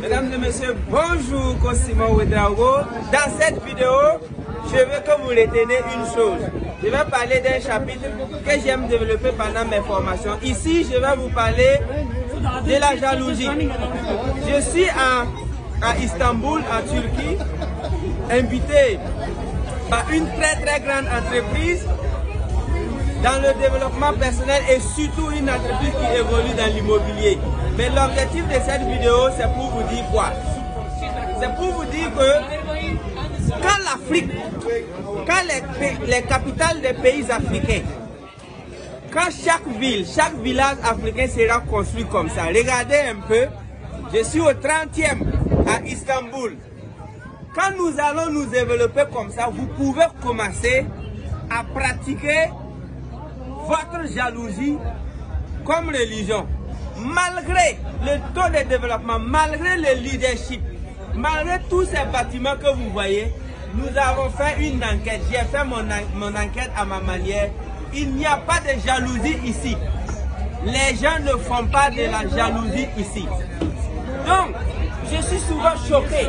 Mesdames et messieurs, bonjour Cosimo Ouedraogo. Dans cette vidéo, je veux que vous reteniez une chose. Je vais parler d'un chapitre que j'aime développer pendant mes formations. Ici, je vais vous parler de la jalousie. Je suis à Istanbul, en Turquie, invité par une très grande entreprise dans le développement personnel et surtout une entreprise qui évolue dans l'immobilier. Mais l'objectif de cette vidéo, c'est pour vous dire quoi? C'est pour vous dire que quand l'Afrique, quand les capitales des pays africains, quand chaque ville, chaque village africain sera construit comme ça, regardez un peu, je suis au 30e à Istanbul. Quand nous allons nous développer comme ça, vous pouvez commencer à pratiquer votre jalousie comme religion. Malgré le taux de développement, malgré le leadership, malgré tous ces bâtiments que vous voyez, nous avons fait une enquête. J'ai fait mon enquête à ma manière. Il n'y a pas de jalousie ici. Les gens ne font pas de la jalousie ici. Donc, je suis souvent choqué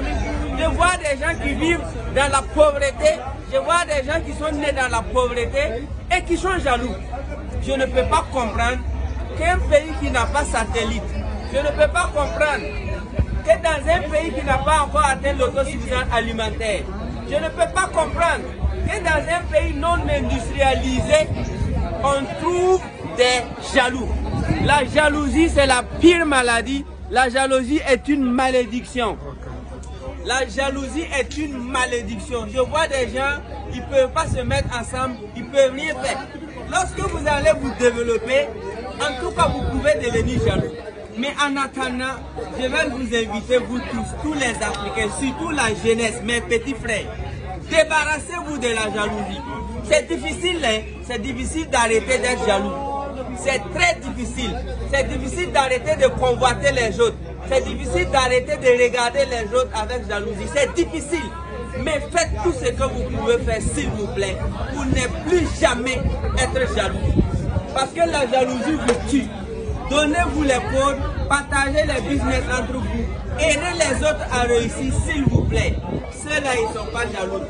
de voir des gens qui vivent dans la pauvreté. Je vois des gens qui sont nés dans la pauvreté et qui sont jaloux. Je ne peux pas comprendre qu'un pays qui n'a pas satellite, je ne peux pas comprendre que dans un pays qui n'a pas encore atteint l'autosuffisance alimentaire, je ne peux pas comprendre que dans un pays non industrialisé, on trouve des jaloux. La jalousie, c'est la pire maladie. La jalousie est une malédiction. La jalousie est une malédiction. Je vois des gens, ils ne peuvent pas se mettre ensemble, ils ne peuvent rien faire. Lorsque vous allez vous développer, en tout cas, vous pouvez devenir jaloux. Mais en attendant, je vais vous inviter, vous tous les Africains, surtout la jeunesse, mes petits frères, débarrassez-vous de la jalousie. C'est difficile, hein? C'est difficile d'arrêter d'être jaloux. C'est très difficile. C'est difficile d'arrêter de convoiter les autres. C'est difficile d'arrêter de regarder les autres avec jalousie. C'est difficile. Mais faites tout ce que vous pouvez faire, s'il vous plaît, pour ne plus jamais être jaloux. Parce que la jalousie vous tue. Donnez-vous les codes, partagez les business entre vous, aidez les autres à réussir, s'il vous plaît. Ceux-là, ils ne sont pas jaloux.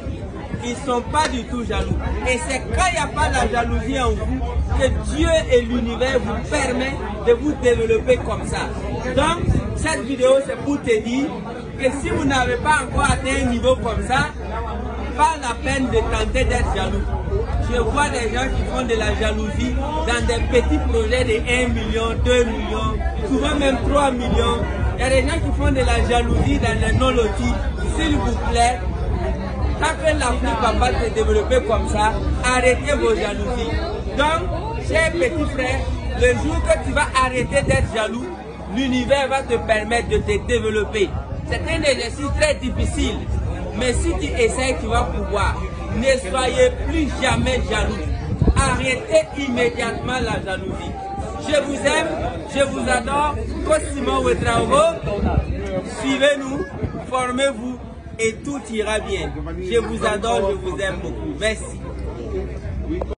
Ils ne sont pas du tout jaloux. Et c'est quand il n'y a pas la jalousie en vous que Dieu et l'univers vous permettent de vous développer comme ça. Donc, cette vidéo, c'est pour te dire que si vous n'avez pas encore atteint un niveau comme ça, pas la peine de tenter d'être jaloux. Je vois des gens qui font de la jalousie dans des petits projets de 1 million, 2 millions, souvent même 3 millions. Il y a des gens qui font de la jalousie dans les non-lotis. S'il vous plaît, tant que l'Afrique va pas se développer comme ça, arrêtez vos jalousies. Donc, chers petits frères, le jour que tu vas arrêter d'être jaloux, l'univers va te permettre de te développer. C'est un exercice très difficile, mais si tu essaies, tu vas pouvoir. Ne soyez plus jamais jaloux. Arrêtez immédiatement la jalousie. Je vous aime, je vous adore. Cosimo Ouedraogo, suivez-nous, formez-vous et tout ira bien. Je vous adore, je vous aime beaucoup. Merci.